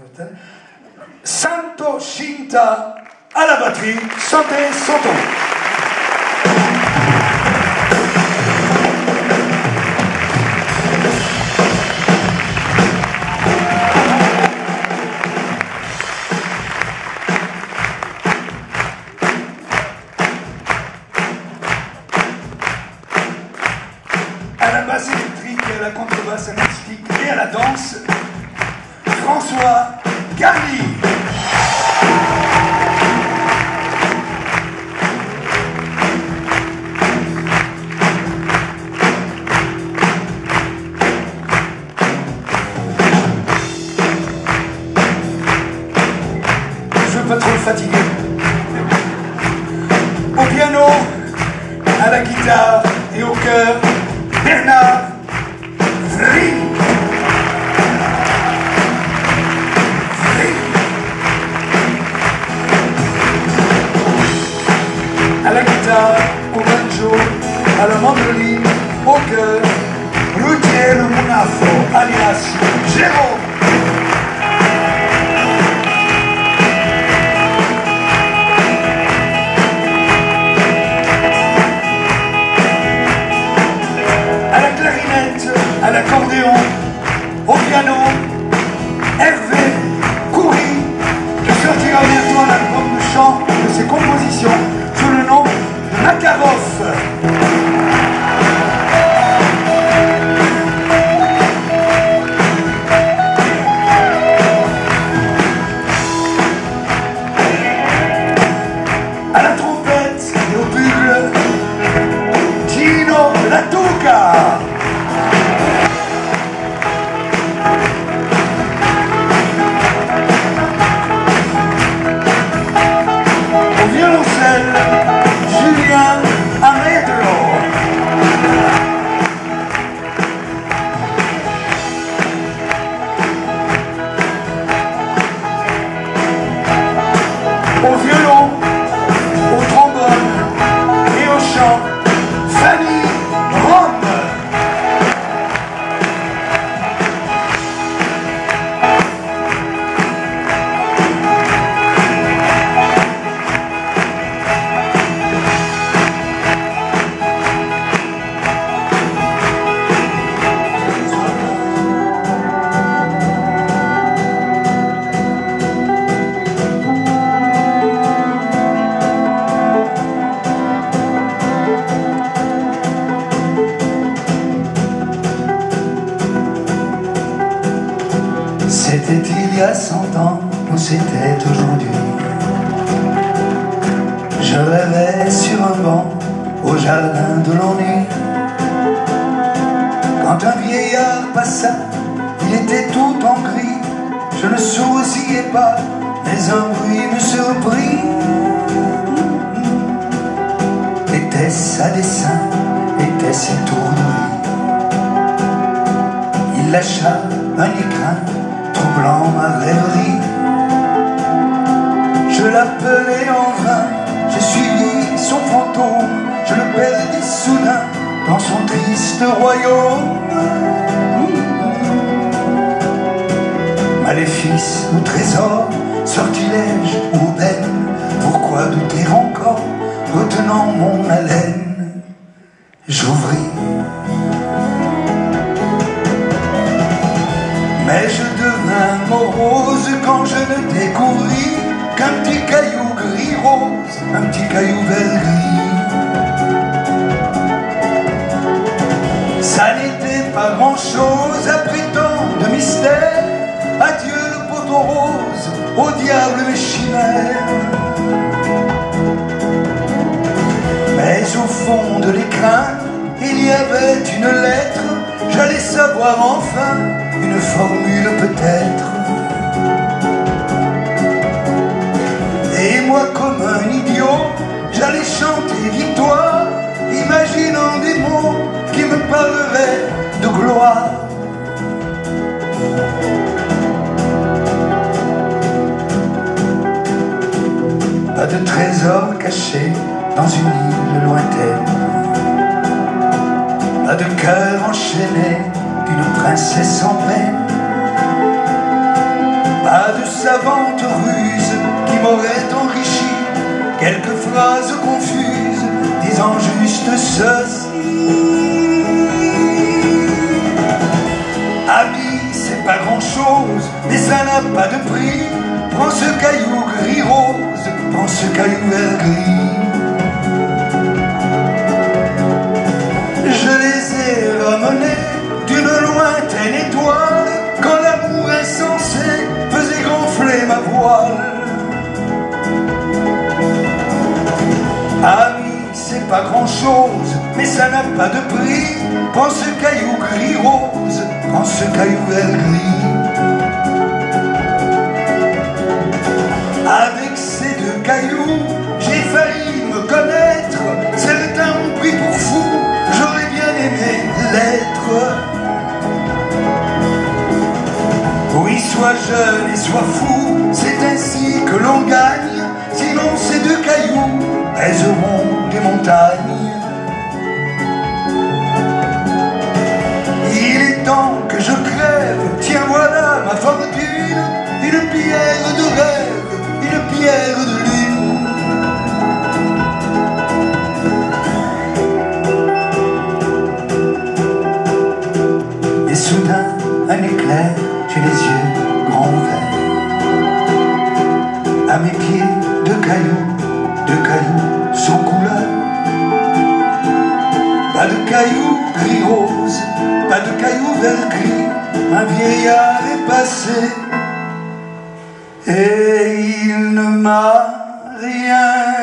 l'hôtel. Santo Shinta à la batterie, Santé Santo. À la basse électrique, à la contrebasse acoustique et à la danse, François Garnier. Je veux pas trop le fatiguer. Au piano, à la guitare et au chœur, Bernard Vril. À la guitare, au banjo, à la mandoline, au chœur, Ruggero Munafo, alias Jérôme. À la clarinette, à l'accordéon, au piano, Hervé Coury, qui sortira bientôt un album de chant de ses compositions sous le nom de Makarov. À la trompette et au bugle, Gino Lattuca. Au violoncelle, Julien Amedro. Au violon, au trombone et au chant, Fanny Rome. C'était il y a 100 ans, ou c'était aujourd'hui. Je rêvais sur un banc, au jardin de l'ennui. Quand un vieillard passa, il était tout en gris. Je ne sourcillais pas, mais un bruit me surprit. Était-ce à dessein? Était-ce étourderie? Il lâcha un écrin, troublant ma rêverie. Je l'appelais en vain, je suivis son fantôme, je le perdis soudain dans son triste royaume. Maléfice ou trésor, sortilège ou aubaine, pourquoi douter encore, retenant mon haleine? J'ouvris, mais je devins morose quand je ne découvris qu'un petit caillou gris rose, un petit caillou vert gris. Ça n'était pas grand chose après tant de mystère. Adieu le poteau rose, au diable mes chimères. Mais au fond de l'écrin, il y avait une lettre. J'allais savoir enfin une formule peut-être. Et moi comme un idiot, j'allais chanter victoire, imaginant des mots qui me parleraient de gloire. Pas de trésor caché dans une île lointaine, pas de cœur enchaîné d'une princesse en peine, pas de savante ruse qui m'aurait enrichi, quelques phrases confuses disant juste ceci. Ami, c'est pas grand chose, mais ça n'a pas de prix. Prends ce caillou gris rose, prends ce caillou vert gris. Je les ai ramenés d'une lointaine étoile, quand l'amour insensé faisait gonfler ma voile. Ami, c'est pas grand chose, mais ça n'a pas de prix. Prends ce caillou gris rose, prends ce caillou vert gris. Avec ces deux cailloux, j'ai failli me connaître. Certains m'ont pris pour fou, j'aurais bien aimé l'être. Oui, sois jeune et sois fou, c'est ainsi que l'on gagne. Sinon ces deux cailloux pèseront des montagnes. Il est temps que je crève, tiens voilà ma fortune, une pierre de rêve, une pierre de lune. Et soudain, un éclair, j'ai les yeux grands ouverts. À mes pieds, deux cailloux sans couleur. Pas de cailloux gris rose, pas de cailloux vert gris. Un vieillard est passé et il ne m'a rien